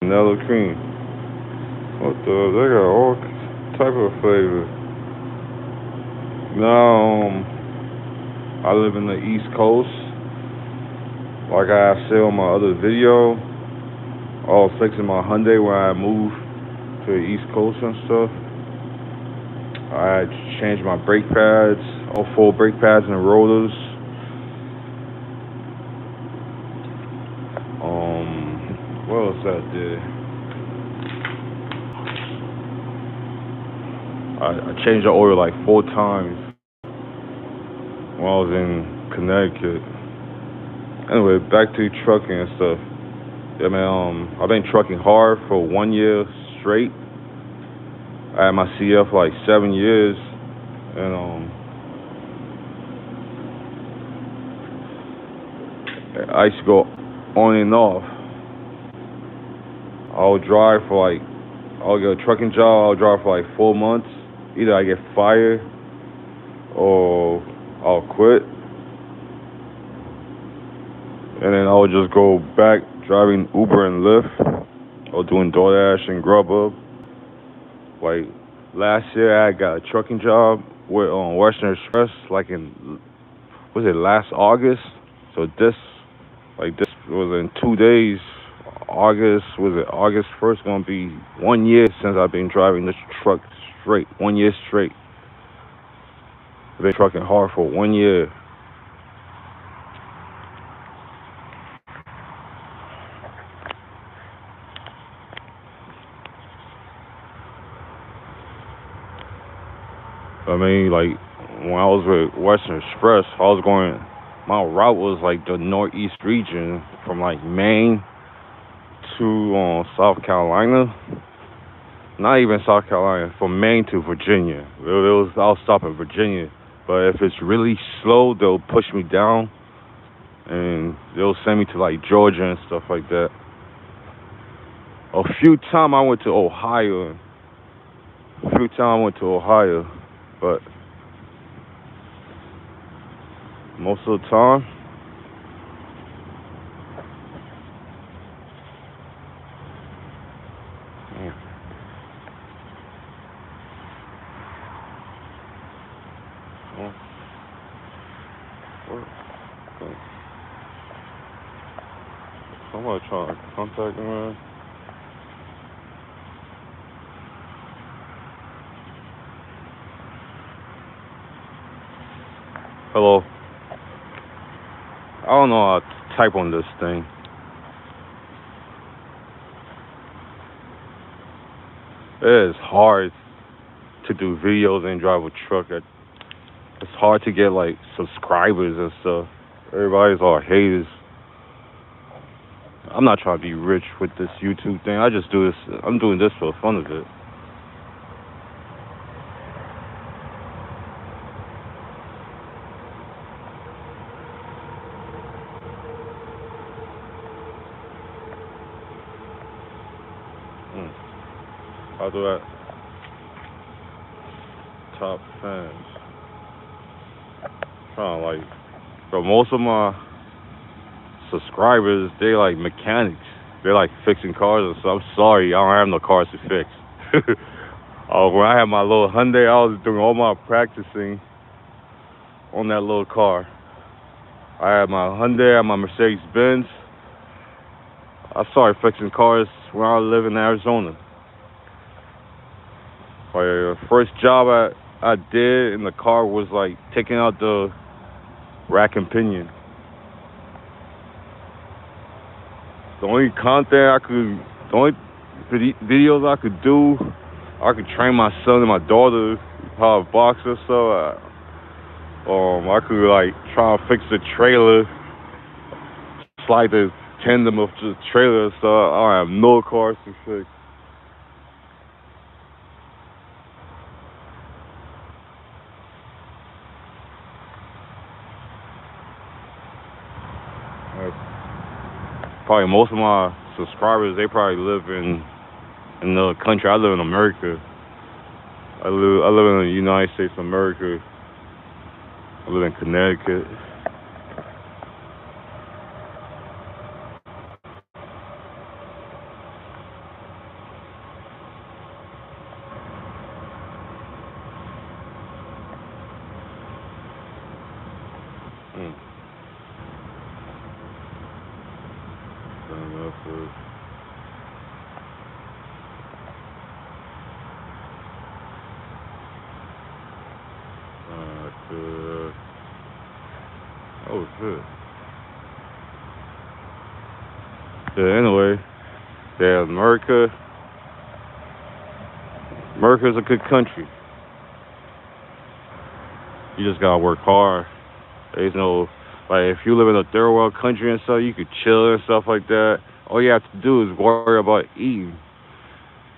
vanilla cream. What the? They got all type of flavor. Now, I live in the East Coast. Like I said on my other video, I was fixing my Hyundai when I moved to the East Coast and stuff. I changed my brake pads, all four brake pads and rotors. What else I did? I changed the oil like 4 times when I was in Connecticut. Anyway, back to trucking and stuff. Yeah, man. I've been trucking hard for 1 year straight. I had my CDL for like 7 years, and I used to go on and off. I'll drive for like, I'll get a trucking job. I'll drive for like 4 months. Either I get fired or I'll quit, and then I'll just go back driving Uber and Lyft or doing DoorDash and Grubhub. Like last year, I got a trucking job with Western Express, like in was it last August? So this was in 2 days. August was it August 1st? Gonna be 1 year since I've been driving this truck straight. 1 year straight. I've been trucking hard for 1 year. I mean, like when I was with Western Express, I was going. My route was like the Northeast region, from like Maine to South Carolina. Not even South Carolina, from Maine to Virginia. I'll stop in Virginia, but if it's really slow, they'll push me down, and they'll send me to like Georgia and stuff like that. A few times I went to Ohio. But most of the time, mm, mm, what- somebody trying to contact me. Hello. I don't know how to type on this thing. It is hard to do videos and drive a truck. It's hard to get like subscribers and stuff. Everybody's all haters. I'm not trying to be rich with this YouTube thing. I just do this. I'm doing this for the fun of it. Mm. I'll do that. Top fans. Trying to like, but most of my subscribers, they like mechanics. They're like fixing cars and stuff. I'm sorry, I don't have no cars to fix. When I had my little Hyundai, I was doing all my practicing on that little car. I had my Hyundai, I had my Mercedes Benz. I started fixing cars when I was living in Arizona. My first job I did in the car was like taking out the rack and pinion. The only videos I could do, I could train my son and my daughter how to box or so. I could like try to fix the trailer, slide the tandem of the trailer, so I don't have no cars to fix. Probably most of my subscribers, they probably live in the country. I live in America. I live in the United States of America. I live in Connecticut. good. Good. Oh shit. Yeah, anyway, yeah, America's a good country. You just gotta work hard. There's no, like, if you live in a third world country and stuff, you could chill and stuff like that. All you have to do is worry about eating.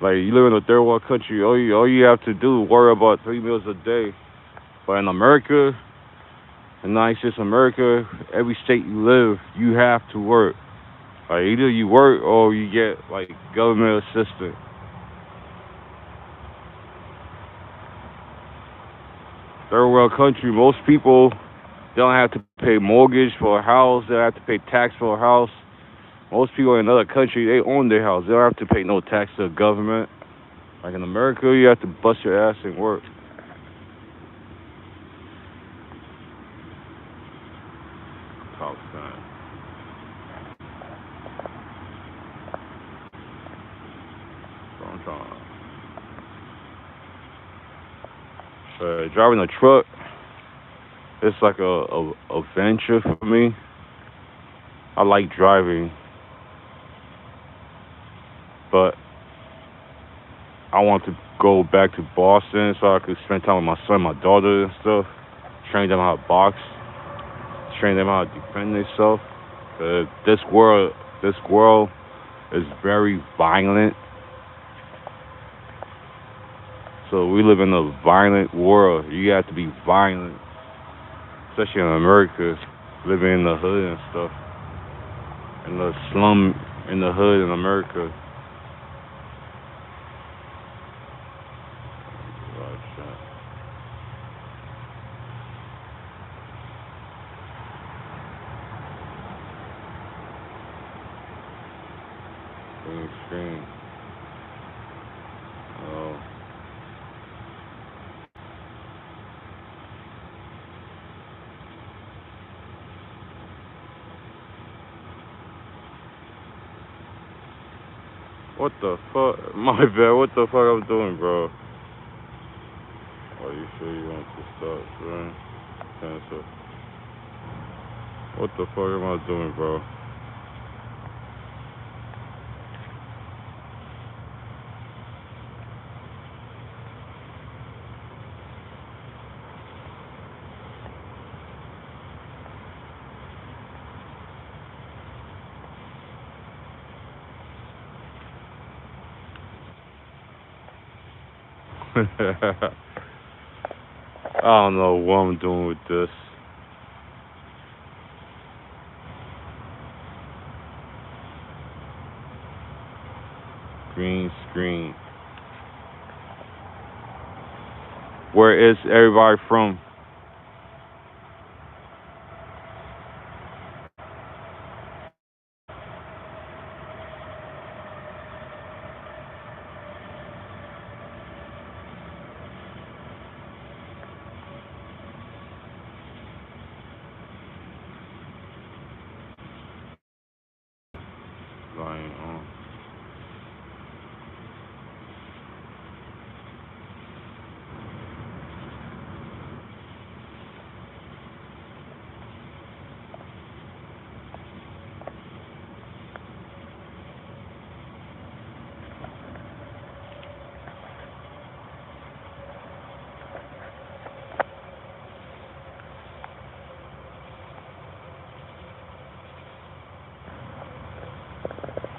Like, you live in a third world country, all you have to do is worry about 3 meals a day. But in America, in the United States of America, every state you live, you have to work. Like, either you work or you get like government assistance. Third world country, most people don't have to pay mortgage for a house. They don't have to pay tax for a house. Most people in another country, they own their house. They don't have to pay no tax to the government. Like in America, you have to bust your ass and work. Top sign. So I'm trying. Driving a truck, it's like a venture for me. I like driving, but I want to go back to Boston so I could spend time with my son, my daughter, and stuff. Train them how to box, train them how to defend themselves. This world is very violent. So we live in a violent world. You have to be violent, especially in America, living in the hood and stuff, in the slum, in the hood in America. Green screen. Oh, what the fuck? My bad. What the fuck I'm doing, bro? Are you sure you want to start, man? Cancel. What the fuck am I doing, bro? I don't know what I'm doing with this. Green screen. Where is everybody from? Lying on.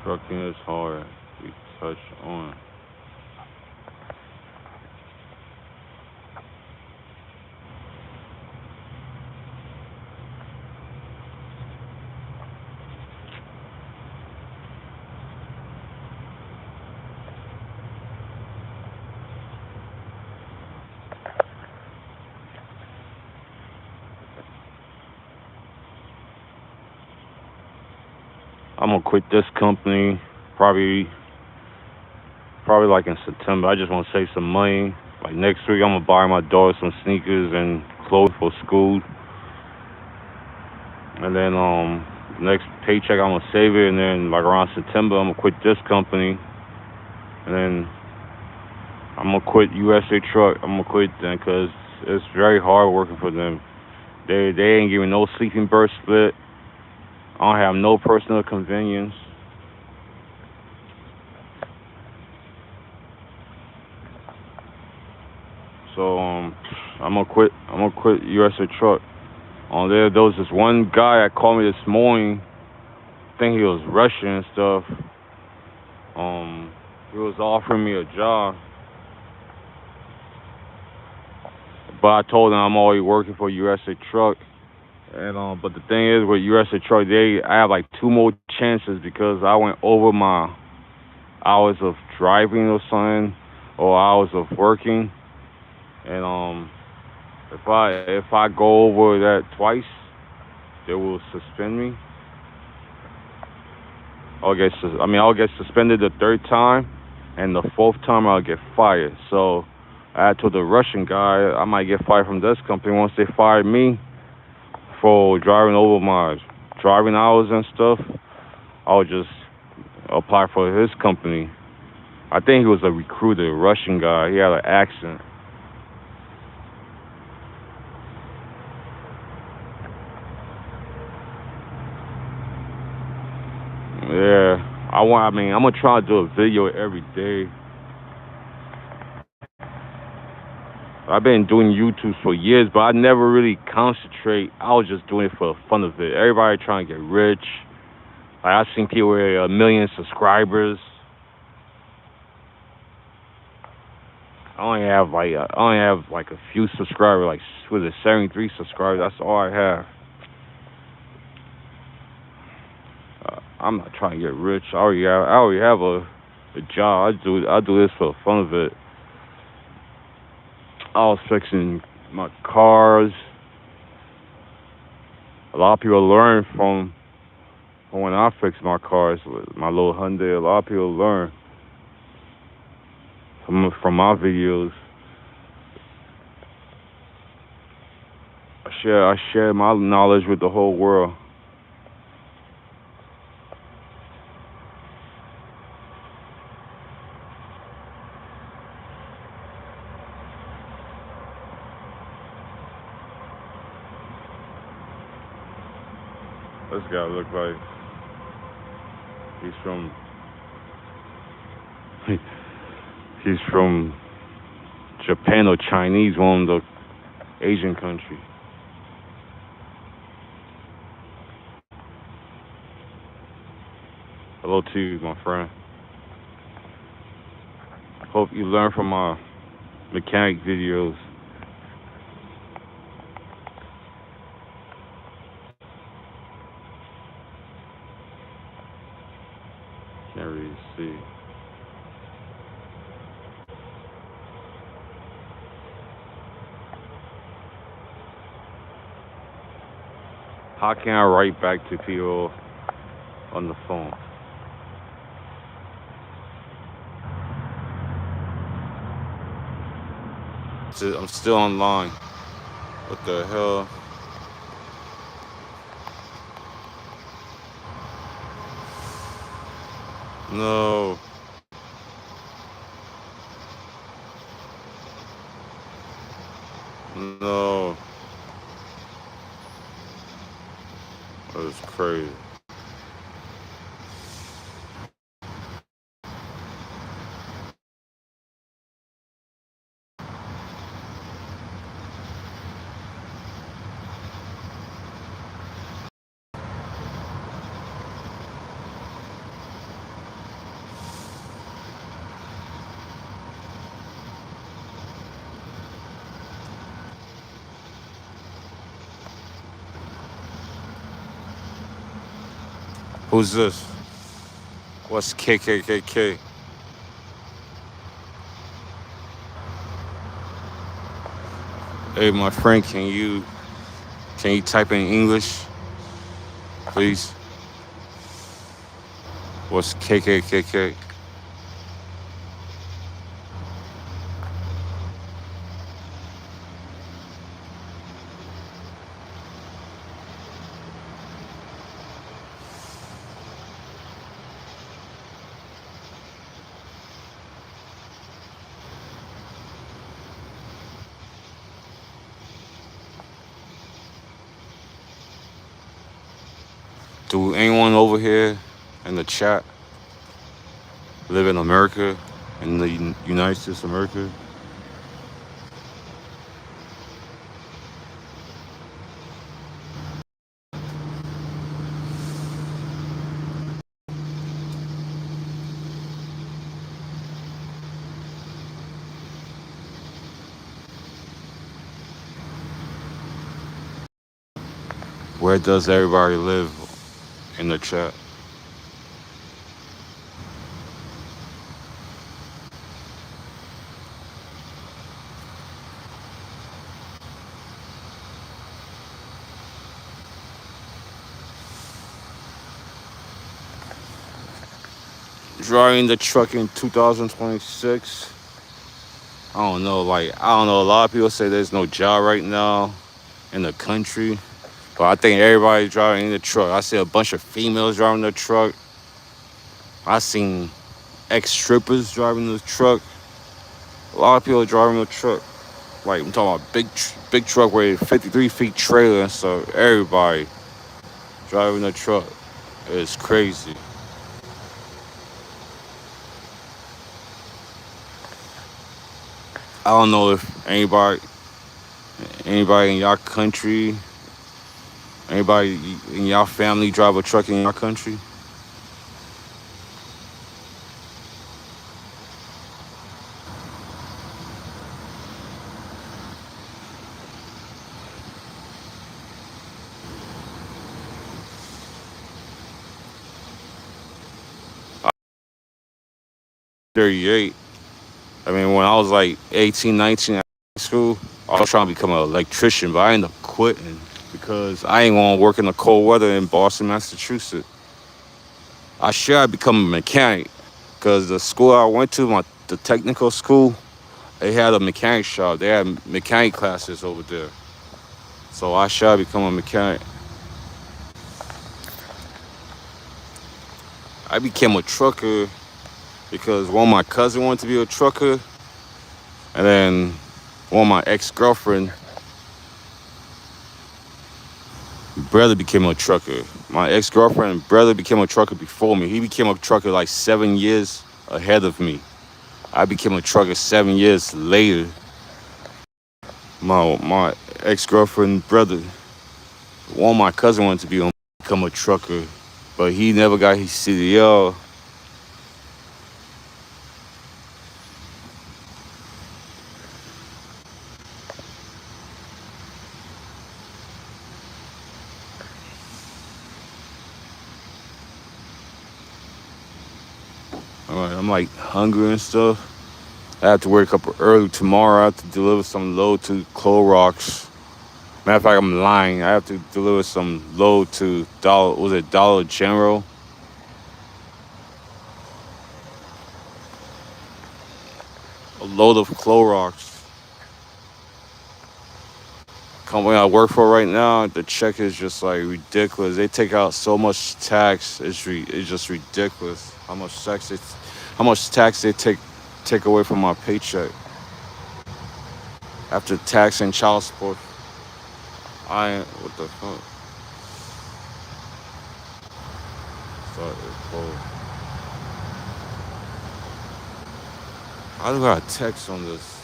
Trucking is hard. We touch on. I'm gonna quit this company probably like in September. I just want to save some money. Like next week, I'm gonna buy my daughter some sneakers and clothes for school, and then Next paycheck, I'm gonna save it, and then like around September, I'm gonna quit this company, and then I'm gonna quit USA Truck. I'm gonna quit them because it's very hard working for them. They ain't giving no sleeping bird split. I don't have no personal convenience. So I'm gonna quit. I'm gonna quit USA Truck. On there was this one guy that called me this morning. I think he was Russian and stuff. Um, he was offering me a job, but I told him I'm already working for USA Truck. And but the thing is with USA Truck, I have like two more chances because I went over my hours of driving or something, or hours of working. And if I go over that twice, they will suspend me. I'll get suspended the third time, and the fourth time I'll get fired. So I told the Russian guy I might get fired from this company once they fire me for driving over my driving hours and stuff. I'll just apply for his company. I think he was a recruiter, a Russian guy. He had an accent. Yeah, I'm gonna try to do a video every day. I've been doing YouTube for years, but I never really concentrate. I was just doing it for the fun of it. Everybody trying to get rich. Like I seen people with 1 million subscribers. I only have like a few subscribers, like was it 73 subscribers? That's all I have. I'm not trying to get rich. I already have a job. I do this for the fun of it. I was fixing my cars. A lot of people learn from when I fix my cars, with my little Hyundai. A lot of people learn from my videos. I share my knowledge with the whole world. This guy look like he's from he's from Japan or Chinese, one of the Asian country. Hello to you, my friend. Hope you learn from my mechanic videos. Can't really see. How can I write back to people on the phone? I'm still online. What the hell? No, no. That was crazy. Who's this? What's KKKK? Hey, my friend, can you type in English, please? What's KKKK? Do anyone over here in the chat live in America, in the United States of America? Where does everybody live in the chat? Driving the truck in 2026. I don't know. I don't know. A lot of people say there's no job right now in the country, but I think everybody's driving the truck. I see a bunch of females driving the truck. I seen ex-strippers driving the truck. A lot of people are driving the truck. Like, I'm talking about big truck with 53 feet trailer and stuff. Everybody driving the truck. It's crazy. I don't know if anybody in y'all country, anybody in y'all family drive a truck in y'all country. I'm 38. I mean, when I was like 18, 19 at school, I was trying to become an electrician, but I ended up quitting because I ain't want to work in the cold weather in Boston, Massachusetts. I should have become a mechanic because the school I went to, the technical school, they had a mechanic shop. They had mechanic classes over there. So I should have become a mechanic. I became a trucker because one of my cousins wanted to be a trucker, and then one of my ex-girlfriend brother became a trucker. My ex-girlfriend brother became a trucker before me. He became a trucker like 7 years ahead of me. I became a trucker 7 years later. My ex-girlfriend brother, one of my cousin wanted to become a trucker, but he never got his CDL. All right, I'm like hungry and stuff. I have to wake up early tomorrow. I have to deliver some load to Clorox. Matter of fact, I'm lying. I have to deliver some load to Dollar General. A load of Clorox. Company I work for right now, the check is just like ridiculous. They take out so much tax. It's just ridiculous how much tax they take away from my paycheck after tax and child support. What the fuck? Sorry, cold. How do I got a text on this?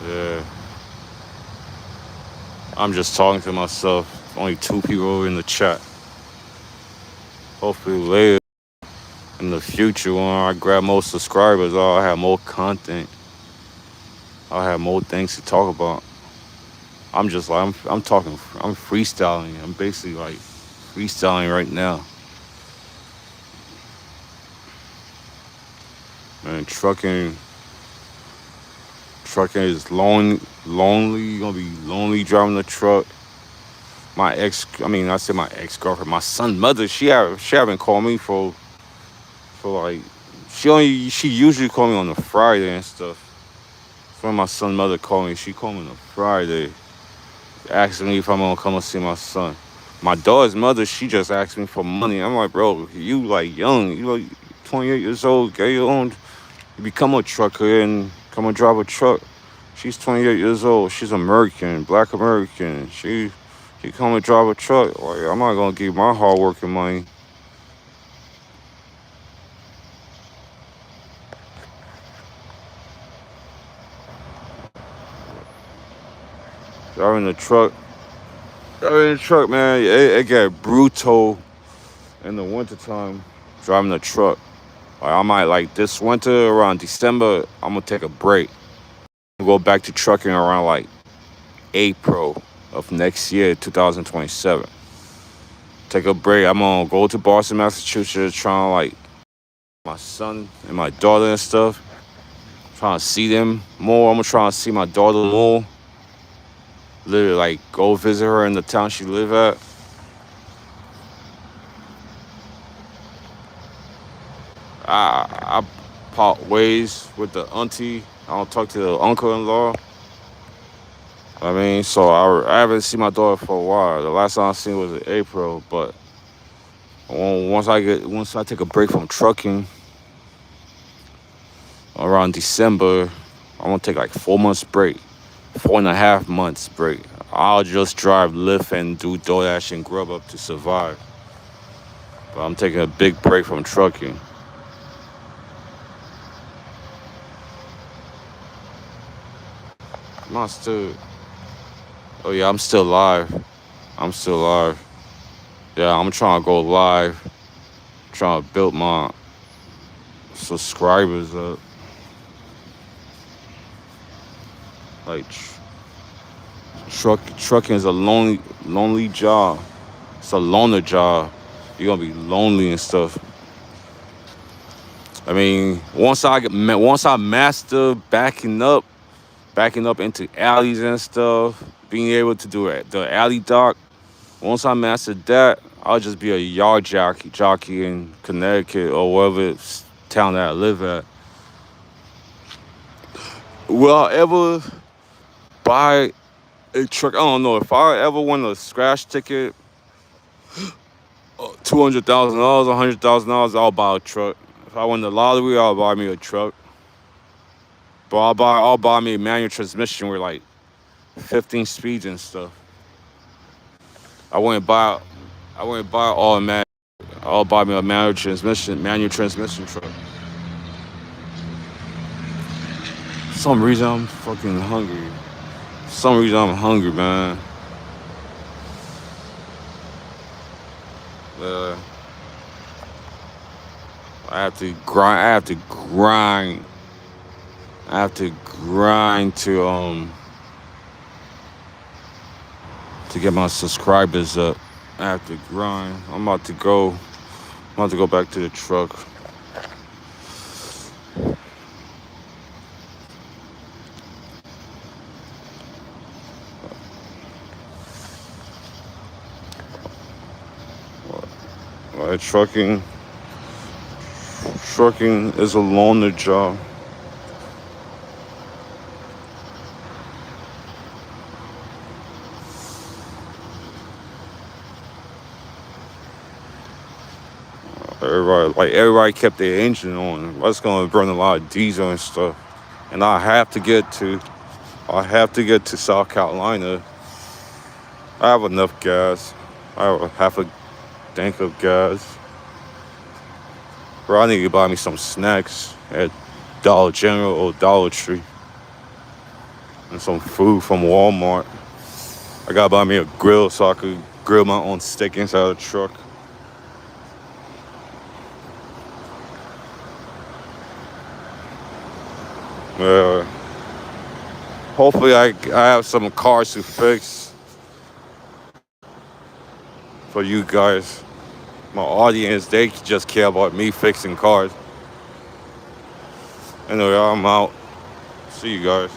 Yeah. I'm just talking to myself. Only 2 people in the chat. Hopefully later in the future when I grab more subscribers, I'll have more content. I'll have more things to talk about. I'm just like I'm talking. I'm freestyling. I'm basically like freestyling right now. Man, trucking is lonely. You're gonna be lonely driving the truck. I said my ex-girlfriend, my son's mother, she haven't called me for for like she usually call me on a Friday and stuff. When my son's mother called me, she called me on a Friday, asking me if I'm gonna come and see my son. My daughter's mother, she just asked me for money. I'm like, bro, you like young, you like 28 years old, get your own, you become a trucker and come and drive a truck. She's 28 years old. She's American, Black American. She come and drive a truck. Like I'm not gonna give my hard working money. Driving the truck, driving the truck, man. It get brutal in the wintertime. Driving the truck. Like I might like this winter around December. I'm gonna take a break. Go back to trucking around like April of next year, 2027. Take a break. I'm gonna go to Boston, Massachusetts, trying to like my son and my daughter and stuff. Trying to see them more. I'm gonna try to see my daughter more. Literally, like go visit her in the town she live at. I part ways with the auntie. I don't talk to the uncle-in-law. I mean, so I haven't seen my daughter for a while. The last time I seen her was in April, but once I take a break from trucking around December, I'm gonna take like 4 months break, 4.5 months break. I'll just drive, Lyft, and do DoorDash and Grub Up to survive. But I'm taking a big break from trucking. I'm not still. Oh yeah, I'm still live. I'm still live. Yeah, I'm trying to go live. Trying to build my subscribers up. Like trucking is a lonely job. It's a loner job. You're gonna be lonely and stuff. I mean, once I master backing up into alleys and stuff, being able to do it, the alley dock. Once I mastered that, I'll just be a yard jockey in Connecticut or wherever town that I live at. Will I ever buy a truck? I don't know. If I ever win a scratch ticket, $200,000, $100,000, I'll buy a truck. If I win the lottery, I'll buy me a truck. But I'll buy me a manual transmission with like 15 speeds and stuff. I wouldn't buy I wouldn't buy automatic. I'll buy me a manual transmission truck. For some reason I'm fucking hungry. For some reason I'm hungry, man. Uh, I have to grind. I have to grind. I have to grind to get my subscribers up. I have to grind. I'm about to go. I'm about to go back to the truck. Trucking is a loner job. Everybody kept their engine on. That's gonna burn a lot of diesel and stuff. And I have to get to South Carolina. I have enough gas. I have a half a tank of gas. Bro, I need to buy me some snacks at Dollar General or Dollar Tree. And some food from Walmart. I gotta buy me a grill so I could grill my own steak inside the truck. Uh, Hopefully I have some cars to fix for you guys. My audience, they just care about me fixing cars. Anyway, I'm out. See you guys.